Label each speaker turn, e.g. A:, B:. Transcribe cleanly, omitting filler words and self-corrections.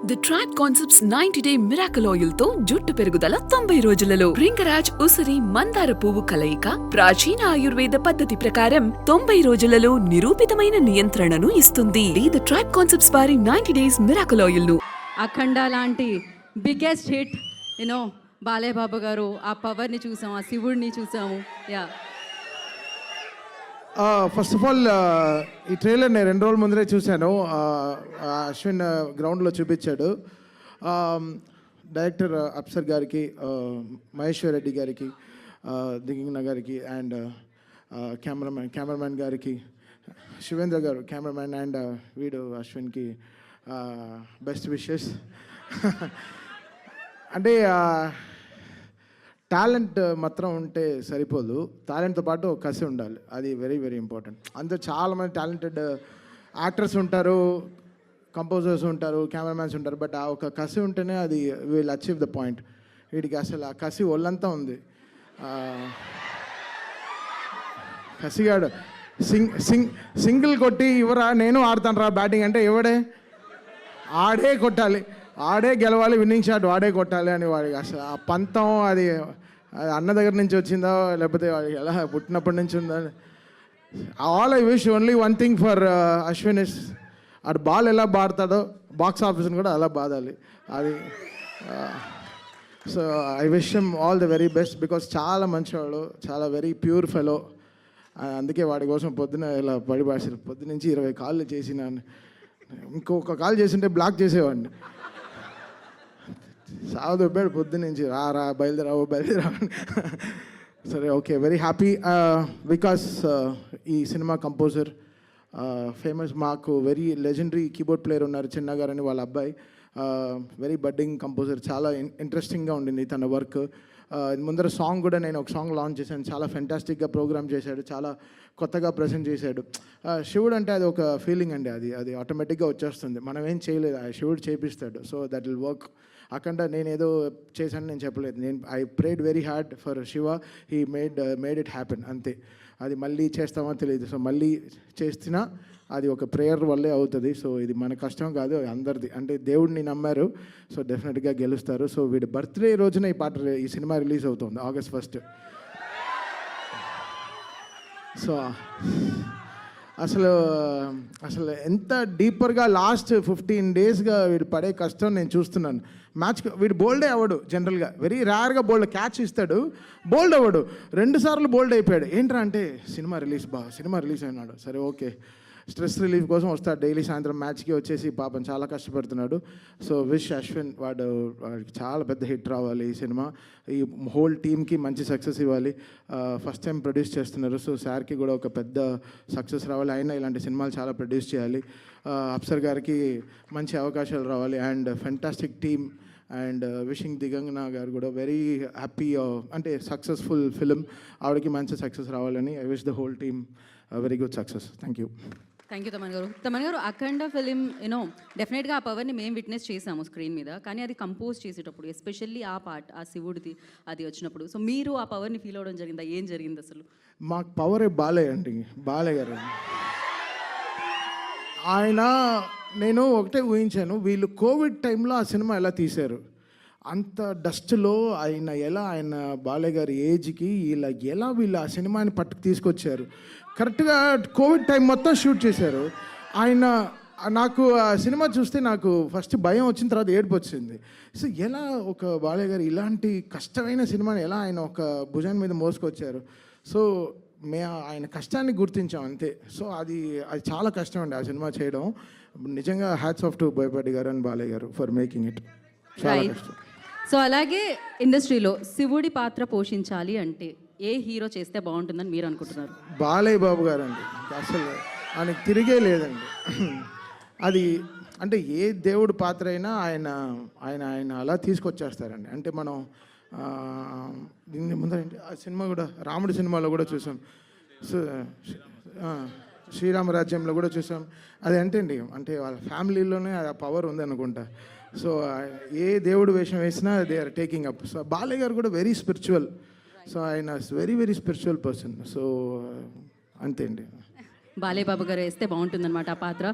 A: The tribe concepts 90-day miracle oil తో జుట్టు పెరుగుదల 90 రోజులలో భృంగరాజ్ ఉసిరి మందార పువ్వు కలయిక ప్రాచీన ఆయుర్వేద పద్ధతి ప్రకారం 90 రోజులలో నిరూపితమైన నియంత్రణను ఇస్తుంది. ది ట్రైబ్ కాన్సెప్ట్స్ వారి 90 days మిరాకల్ ఆయిల్ ను
B: అఖండ లాంటి బిగ్గెస్ట్ హిట్ బాలయ్య బాబు గారు ఆ పవర్ని చూసాము, ఆ శివుడిని చూసాము. యా
C: ఫస్ట్ ఆఫ్ ఆల్ ఈ ట్రైలర్ నేను 2 రోజుల ముందరే చూశాను. అశ్విన్ గ్రౌండ్లో చూపించాడు. డైరెక్టర్ అప్సర్ గారికి, మహేశ్వర్ రెడ్డి గారికి, దిగింగ్న గారికి అండ్ కెమెరామ్యాన్ గారికి, శివేంద్ర గారు కెమెరామ్యాన్ అండ్ వీడు అశ్విన్కి బెస్ట్ విషెస్. అంటే టాలెంట్ మాత్రం ఉంటే సరిపోదు, టాలెంట్తో పాటు కసి ఉండాలి. అది వెరీ వెరీ ఇంపార్టెంట్. అంతే చాలామంది టాలెంటెడ్ యాక్టర్స్ ఉంటారు, కంపోజర్స్ ఉంటారు, కెమెరామ్యాన్స్ ఉంటారు, బట్ ఆ ఒక కసి ఉంటేనే అది విల్ అచీవ్ ద పాయింట్. వీడికి అసలు ఆ కసి ఒళ్ళంతా ఉంది. కసిగాడు సింగిల్ కొట్టి ఇవరా నేను ఆడతాను రా బ్యాటింగ్ అంటే ఎవడే ఆడే కొట్టాలి, ఆడే గెలవాలి, విన్నింగ్ షాట్ వాడే కొట్టాలి అని వాడికి అసలు ఆ పంతం అది అన్న దగ్గర నుంచి వచ్చిందో లేకపోతే వాడికి ఎలా పుట్టినప్పటి నుంచి ఉందో. All I wish only one thing for Ashwin is అటు బాల్ ఎలా బాడతాడో బాక్స్ ఆఫీస్ని కూడా అలా బాదాలి అది. So I wish him all the very best because చాలా మంచివాడు, చాలా వెరీ ప్యూర్ ఫెలో. అందుకే వాడి కోసం పొద్దున ఇలా పడిపాడారు. పొద్దునుంచి 20 కాళ్ళు చేసిన, ఇంకొక కాల్ చేసింటే బ్లాక్ చేసేవాడిని. సాగు దొబ్బాడు పొద్దునుంచి, రా బయలుదేరా. సరే ఓకే, వెరీ హ్యాపీ బికాస్ ఈ సినిమా కంపోజర్ ఫేమస్, మాకు వెరీ లెజెండరీ కీబోర్డ్ ప్లేయర్ ఉన్నారు చిన్న గారని, వాళ్ళ అబ్బాయి వెరీ బడ్డింగ్ కంపోజర్. చాలా ఇంట్రెస్టింగ్గా ఉండింది తన వర్క్. ముందర సాంగ్ కూడా నేను ఒక సాంగ్ లాంచ్ చేశాను, చాలా ఫెంటాస్టిక్గా ప్రోగ్రామ్ చేశాడు, చాలా కొత్తగా ప్రజెంట్ చేశాడు. శివుడు అంటే అది ఒక ఫీలింగ్ అండి, అది ఆటోమేటిక్గా వచ్చేస్తుంది, మనం ఏం చేయలేదు, ఆ శివుడు చేపిస్తాడు. So that will work. అక్కడ నేను ఏదో చేశాను నేను చెప్పలేదు, I prayed very hard for Shiva, he made it happen అంతే. అది మళ్ళీ చేస్తామో తెలియదు, సో మళ్ళీ చేస్తున్నా అది ఒక ప్రేయర్ వల్లే అవుతుంది. సో ఇది మన కష్టం కాదు, అందరిది. అంటే దేవుడిని నమ్మారు, సో డెఫినెట్గా గెలుస్తారు. సో వీడి బర్త్డే రోజున ఈ సినిమా రిలీజ్ అవుతుంది August 1. సో అసలు ఎంత డీపర్గా లాస్ట్ 15 daysగా వీడు పడే కష్టం నేను చూస్తున్నాను. వీడు బోల్డే అవ్వడు జనరల్గా, వెరీ రేర్గా బోల్డ్ క్యాచ్ ఇస్తాడు, బోల్డ్ అవ్వడు. 2 సార్లు బోల్డ్ అయిపోయాడు. ఏంట్రా అంటే సినిమా రిలీజ్ అయినాడు. సరే ఓకే, స్ట్రెస్ రిలీఫ్ కోసం వస్తాడు డైలీ సాయంత్రం మ్యాచ్కి వచ్చేసి, పాపం చాలా కష్టపడుతున్నాడు. సో విష్ అశ్విన్ వాడికి చాలా పెద్ద హిట్ రావాలి ఈ సినిమా, ఈ హోల్ టీమ్కి మంచి సక్సెస్ ఇవ్వాలి. ఫస్ట్ టైం ప్రొడ్యూస్ చేస్తున్నారు, సో సార్కి కూడా ఒక పెద్ద సక్సెస్ రావాలి. అయినా ఇలాంటి సినిమాలు చాలా ప్రొడ్యూస్ చేయాలి. అప్సర్ గారికి మంచి అవకాశాలు రావాలి and fantastic team and wishing Digangana గారు కూడా వెరీ హ్యాపీ, అంటే సక్సెస్ఫుల్ ఫిలిం, ఆవిడకి మంచి సక్సెస్ రావాలని I wish the whole team very good success. Thank you
B: Thaman గారు అఖండ ఫిలిం డెఫినెట్గా ఆ పవర్ని మేము విట్నెస్ చేసాము స్క్రీన్ మీద, కానీ అది కంపోజ్ చేసేటప్పుడు ఎస్పెషల్లీ ఆ పార్ట్, ఆ శివుడిది అది వచ్చినప్పుడు, సో మీరు ఆ పవర్ని ఫీల్ అవ్వడం జరిగిందా? ఏం జరిగింది అసలు?
C: మాకు పవరే బాలయ్య గారు. నేను ఒకటే ఊహించాను, వీళ్ళు కోవిడ్ టైంలో ఆ సినిమా ఎలా తీశారు, అంత డస్ట్లో ఆయన బాలయ్య గారి ఏజ్కి వీళ్ళు ఆ సినిమాని పట్టుకు తీసుకొచ్చారు. కరెక్ట్గా కోవిడ్ టైం మొత్తం షూట్ చేశారు. నాకు ఆ సినిమా చూస్తే నాకు ఫస్ట్ భయం వచ్చిన తర్వాత ఏడుపు వచ్చింది. సో ఎలా ఒక బాలయ్య గారు ఇలాంటి కష్టమైన సినిమాని ఎలా ఆయన ఒక భుజం మీద మోసుకొచ్చారు. సో ఆయన కష్టాన్ని గుర్తించాం అంతే. సో అది చాలా కష్టం అండి ఆ సినిమా చేయడం. నిజంగా హ్యాట్స్ ఆఫ్ టు బోయపాటి గారు అండ్ బాలయ్య గారు ఫర్ మేకింగ్ ఇట్. చాలా కష్టం.
B: సో అలాగే ఇండస్ట్రీలో శివుడి పాత్ర పోషించాలి అంటే ఏ హీరో చేస్తే బాగుంటుందని మీరు అనుకుంటున్నారు?
C: బాలయ్య బాబు గారు అండి, అసలు ఆయనకి తిరిగే లేదండి. అది అంటే ఏ దేవుడి పాత్ర అయినా ఆయన అలా తీసుకొచ్చేస్తారండి. అంటే మనం దీని ముందర ఆ సినిమా కూడా రాముడి సినిమాలో కూడా చూసాం, శ్రీరామరాజ్యంలో కూడా చూసాం. అది అంటే వాళ్ళ ఫ్యామిలీలోనే ఆ పవర్ ఉందనుకుంటా. సో ఏ దేవుడు వేషం వేసినా they are taking up. So Balayya గారు కూడా వెరీ స్పిరిచువల్, సో ఆయన very very spiritual person. So అంతే అండి,
B: బాలయ్య బాబు గారు వేస్తే బాగుంటుందన్నమాట ఆ పాత్ర.